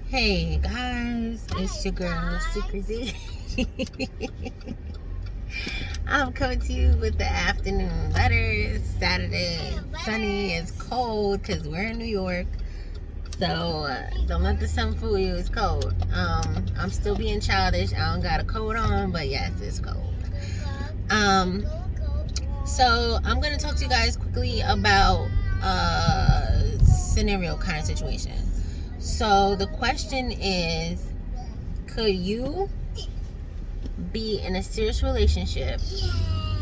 Hey guys, it's your girl SeekretD. I'm coming to you with the afternoon letters. Saturday, sunny, it's cold because we're in New York. So don't let the sun fool you. It's cold. I'm still being childish. I don't got a coat on, but yes, it's cold. So I'm gonna talk to you guys quickly about scenario kind of situation. So the question is, could you be in a serious relationship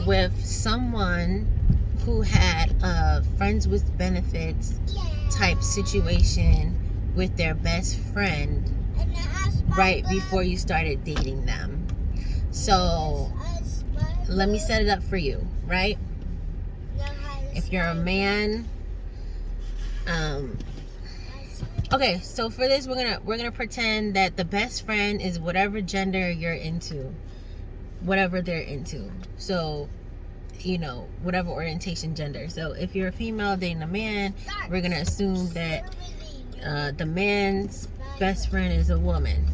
with someone who had a friends with benefits type situation with their best friend right before you started dating them? So let me set it up for you, right? If you're a man, okay, so for this we're gonna pretend that the best friend is whatever gender you're into, whatever they're into. So, whatever orientation, gender. So if you're a female dating a man, we're gonna assume that the man's best friend is a woman.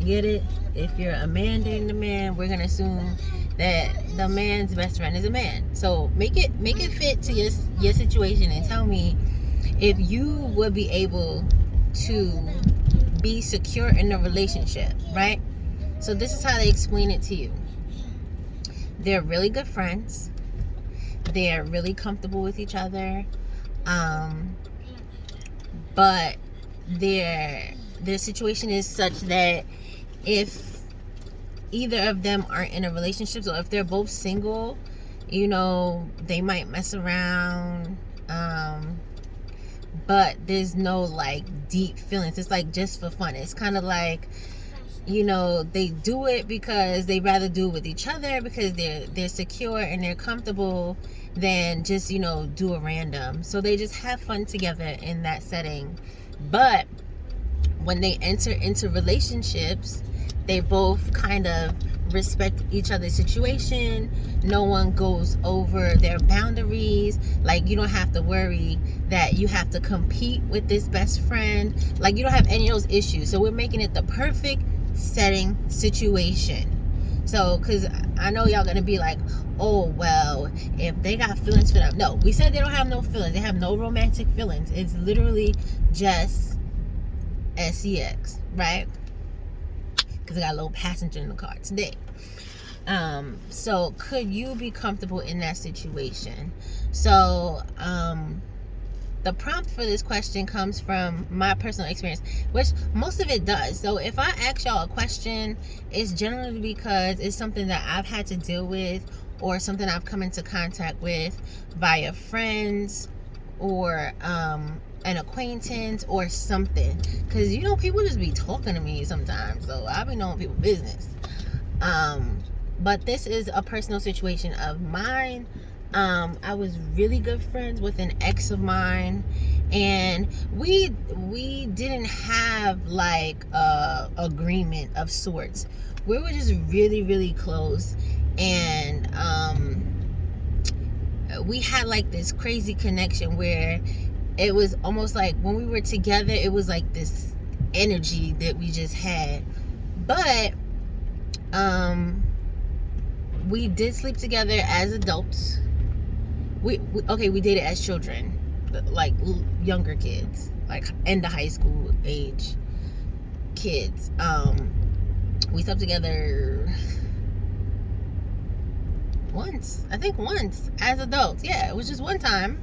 Get it? If you're a man dating a man, we're gonna assume that the man's best friend is a man. So make it fit to your situation and tell me if you would be able to be secure in a relationship, right? So this is how they explain it to you. They're really good friends. They're really comfortable with each other. But their situation is such that if either of them aren't in a relationship, so if they're both single, they might mess around. But there's no like deep feelings. It's like just for fun. It's kind of like, they do it because they rather do it with each other because they're secure and they're comfortable than just do a random. So they just have fun together in that setting. But when they enter into relationships, they both kind of respect each other's situation. No one goes over their boundaries. Like, you don't have to worry that you have to compete with this best friend. Like, you don't have any of those issues. So we're making it the perfect setting situation. So, because I know y'all gonna be like, oh, well, if they got feelings for them. No, we said they don't have no feelings. They have no romantic feelings. It's literally just sex, right? Because I got a little passenger in the car today. So could you be comfortable in that situation? So the prompt for this question comes from my personal experience, which most of it does. So if I ask y'all a question, it's generally because it's something that I've had to deal with or something I've come into contact with via friends or an acquaintance or something. Because people just be talking to me sometimes, so I be knowing people's business. But this is a personal situation of mine. I was really good friends with an ex of mine, and we didn't have like a agreement of sorts. We were just really, really close, and we had like this crazy connection where it was almost like when we were together, it was like this energy that we just had. But we did sleep together as adults. We dated as children, like younger kids, like end of high school age kids. We slept together once as adults. Yeah, it was just one time.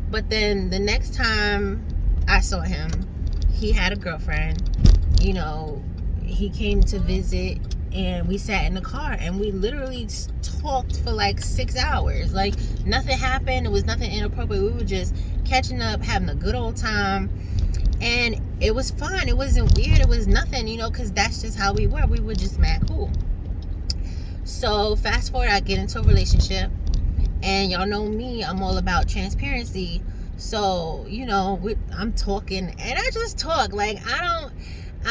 But then the next time I saw him, he had a girlfriend. He came to visit, and we sat in the car and we literally talked for like 6 hours. Like, nothing happened. It was nothing inappropriate. We were just catching up, having a good old time, and it was fun. It wasn't weird. It was nothing, because that's just how we were. We were just mad cool. So fast forward, I get into a relationship, and y'all know me, I'm all about transparency. So I'm talking, and I just talk. Like, I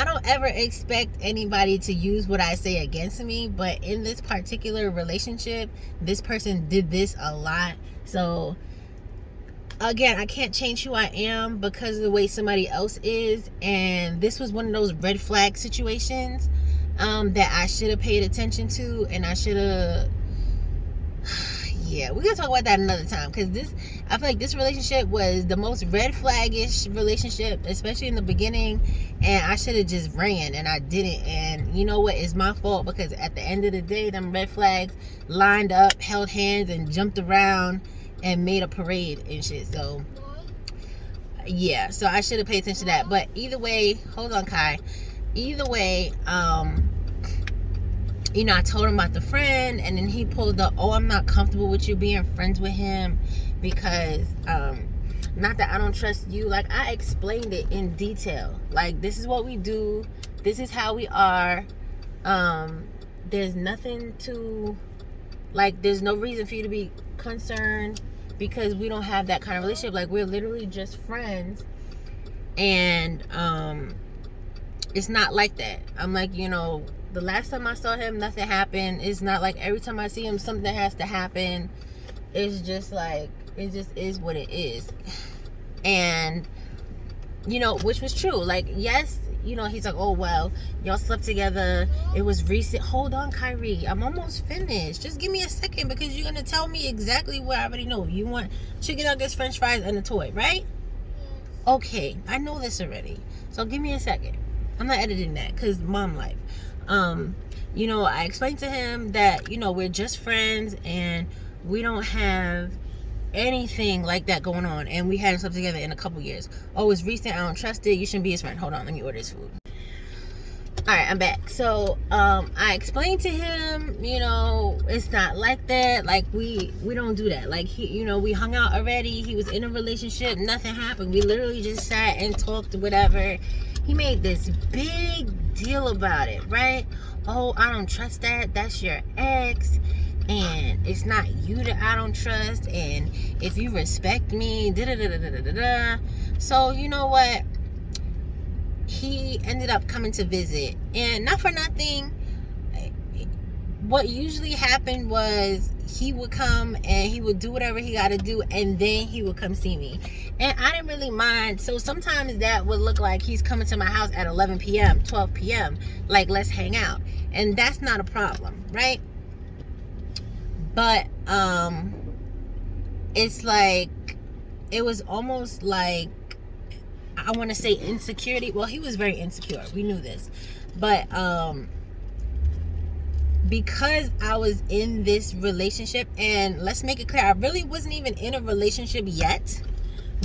don't ever expect anybody to use what I say against me, but in this particular relationship, this person did this a lot. So again, I can't change who I am because of the way somebody else is, and this was one of those red flag situations that I should have paid attention to, and I should have. Yeah, we're gonna talk about that another time, because I feel like this relationship was the most red flaggish relationship, especially in the beginning, and I should have just ran, and I didn't. And you know what? It's my fault, because at the end of the day, them red flags lined up, held hands, and jumped around and made a parade and shit. So yeah, so I should have paid attention to that. But either way, hold on, Kai. Either way, you know, I told him about the friend, and then he pulled up, oh, I'm not comfortable with you being friends with him because, not that I don't trust you. Like, I explained it in detail. Like, this is what we do. This is how we are. There's nothing to, like, there's no reason for you to be concerned because we don't have that kind of relationship. Like, we're literally just friends. And, it's not like that. I'm like, you know, the last time I saw him, nothing happened. It's not like every time I see him, something has to happen. It's just like, it just is what it is. And, you know, which was true. Like, yes, you know, he's like, oh, well, y'all slept together. It was recent. Hold on, Kyrie. I'm almost finished. Just give me a second, because you're going to tell me exactly what I already know. You want chicken nuggets, french fries, and a toy, right? Okay, I know this already. So give me a second. I'm not editing that because mom life. You know, I explained to him that, you know, we're just friends and we don't have anything like that going on, and we hadn't slept together in a couple years. Oh, it's recent. I don't trust it. You shouldn't be his friend. Hold on, let me order his food. All right, I'm back. So I explained to him, you know, it's not like that. Like, we don't do that. Like, he, you know, we hung out already. He was in a relationship. Nothing happened. We literally just sat and talked, whatever. He made this big deal about it, right? Oh, I don't trust that. That's your ex. And it's not you that I don't trust. And if you respect me, da-da-da-da-da-da-da. So, you know what? He ended up coming to visit. And not for nothing, what usually happened was he would come and he would do whatever he got to do, and then he would come see me. And I didn't really mind. So sometimes that would look like he's coming to my house at 11 p.m., 12 p.m. Like, let's hang out. And that's not a problem, right? But it's like, it was almost like, I want to say insecurity. Well, he was very insecure. We knew this. But because I was in this relationship, and let's make it clear, I really wasn't even in a relationship yet.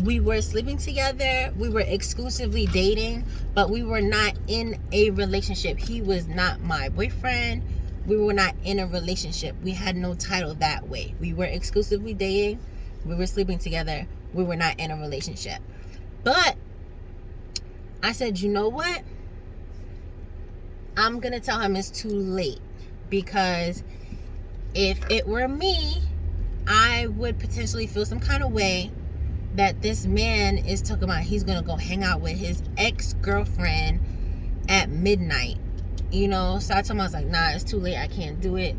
We were sleeping together. We were exclusively dating, but we were not in a relationship. He was not my boyfriend. We were not in a relationship. We had no title that way. We were exclusively dating. We were sleeping together. We were not in a relationship. But I said, you know what? I'm going to tell him it's too late, because if it were me, I would potentially feel some kind of way that this man is talking about he's going to go hang out with his ex-girlfriend at midnight, you know? So I told him, I was like, nah, it's too late. I can't do it.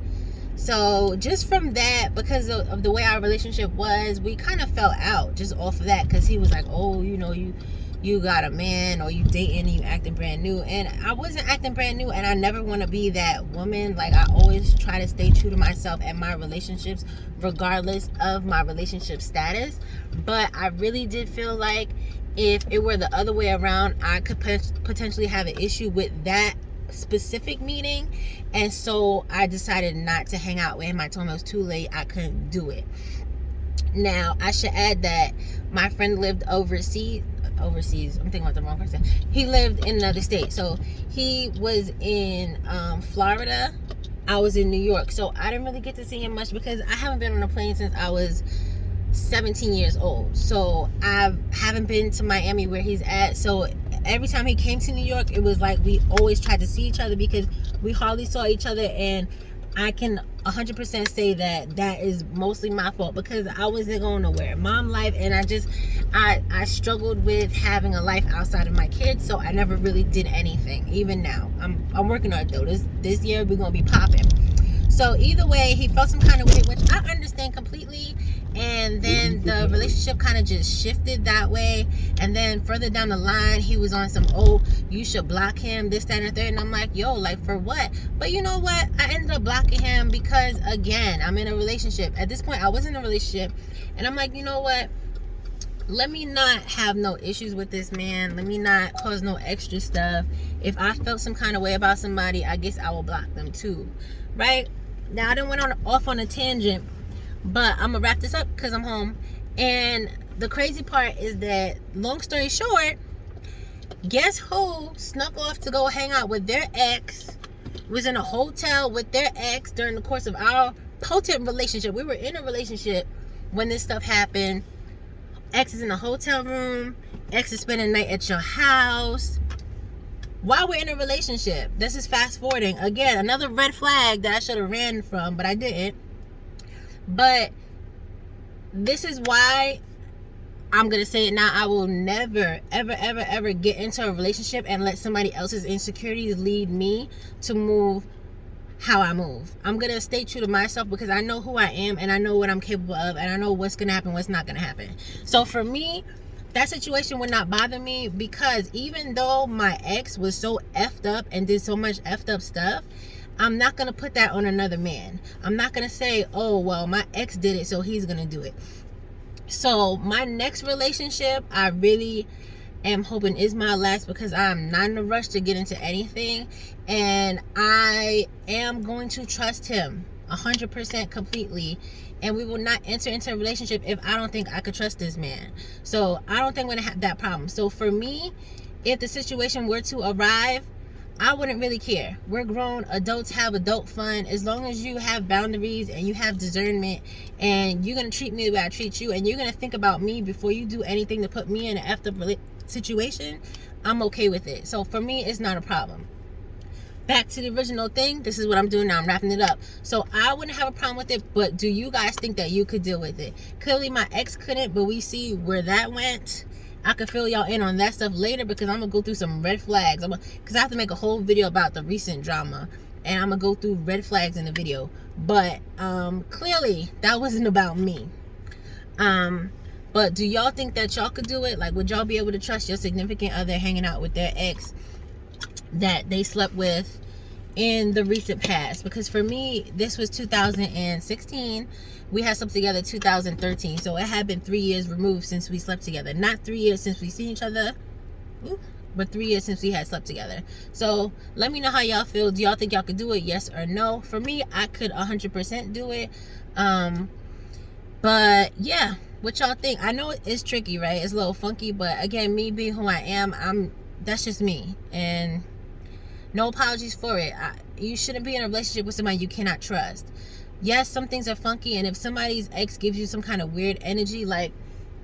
So just from that, because of the way our relationship was, we kind of fell out just off of that, because he was like, oh, you know, you got a man, or you dating, you acting brand new. And I wasn't acting brand new, and I never want to be that woman. Like, I always try to stay true to myself and my relationships, regardless of my relationship status. But I really did feel like if it were the other way around, I could potentially have an issue with that specific meeting. And so I decided not to hang out with him. I told him it was too late. I couldn't do it. Now, I should add that my friend lived overseas. I'm thinking about the wrong person. He lived in another state. So he was in Florida. I was in New York. So I didn't really get to see him much, because I haven't been on a plane since I was 17 years old. So I haven't been to Miami where he's at. So every time he came to New York, it was like we always tried to see each other, because we hardly saw each other. And I can 100% say that that is mostly my fault, because I wasn't going nowhere. Mom life, and I struggled with having a life outside of my kids, so I never really did anything. Even now, I'm working on it though. This year we're gonna be popping. So either way, he felt some kind of way, which I understand completely. And then the relationship kind of just shifted that way. And then further down the line, he was on some, oh, you should block him, this, that, and the third. And I'm like, yo, like, for what? But you know what? I ended up blocking him because, again, I'm in a relationship. At this point, I was in a relationship. And I'm like, you know what? Let me not have no issues with this man. Let me not cause no extra stuff. If I felt some kind of way about somebody, I guess I will block them too. Right? Now, I didn't went off on a tangent, but I'm gonna wrap this up because I'm home. And the crazy part is that, long story short, guess who snuck off to go hang out with their ex, was in a hotel with their ex during the course of our hotel relationship. We were in a relationship when this stuff happened. Ex is in a hotel room. Ex is spending the night at your house while we're in a relationship. This is fast forwarding. Again, another red flag that I should have ran from, but I didn't. But this is why I'm going to say it now. I will never, ever, ever, ever get into a relationship and let somebody else's insecurities lead me to move how I move. I'm going to stay true to myself because I know who I am and I know what I'm capable of and I know what's going to happen, what's not going to happen. So for me, that situation would not bother me because even though my ex was so effed up and did so much effed up stuff, I'm not going to put that on another man. I'm not going to say, oh, well, my ex did it, so he's going to do it. So my next relationship, I really am hoping is my last because I'm not in a rush to get into anything. And I am going to trust him 100% completely. And we will not enter into a relationship if I don't think I could trust this man. So I don't think we're going to have that problem. So for me, if the situation were to arrive, I wouldn't really care. We're grown adults, have adult fun. As long as you have boundaries and you have discernment and you're going to treat me the way I treat you and you're going to think about me before you do anything to put me in an effed up situation, I'm okay with it. So for me, it's not a problem. Back to the original thing, this is what I'm doing now. I'm wrapping it up. So I wouldn't have a problem with it, but do you guys think that you could deal with it? Clearly my ex couldn't, but we see where that went. I can fill y'all in on that stuff later because I'm going to go through some red flags. Because I have to make a whole video about the recent drama. And I'm going to go through red flags in the video. But clearly, that wasn't about me. But do y'all think that y'all could do it? Like, would y'all be able to trust your significant other hanging out with their ex that they slept with in the recent past? Because for me, this was 2016. We had slept together 2013. So it had been 3 years removed since we slept together. Not 3 years since we seen each other, but 3 years since we had slept together. So let me know how y'all feel. Do y'all think y'all could do it? Yes or no? For me, I could 100% do it. But yeah, what y'all think? I know it's tricky, right? It's a little funky, but again, me being who I am, that's just me. And no apologies for it. You shouldn't be in a relationship with somebody you cannot trust. Yes, some things are funky, and if somebody's ex gives you some kind of weird energy, like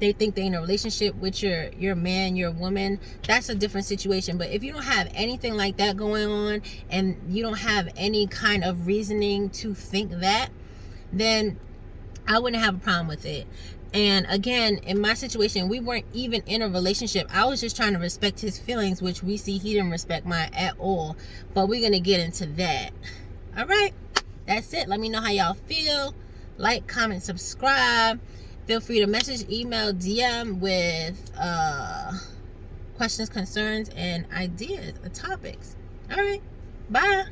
they think they're in a relationship with your man, your woman, that's a different situation. But if you don't have anything like that going on, and you don't have any kind of reasoning to think that, then I wouldn't have a problem with it. And again, in my situation, we weren't even in a relationship. I was just trying to respect his feelings, which we see he didn't respect mine at all. But we're going to get into that. All right. That's it. Let me know how y'all feel. Like, comment, subscribe. Feel free to message, email, DM with questions, concerns, and ideas or topics. All right. Bye.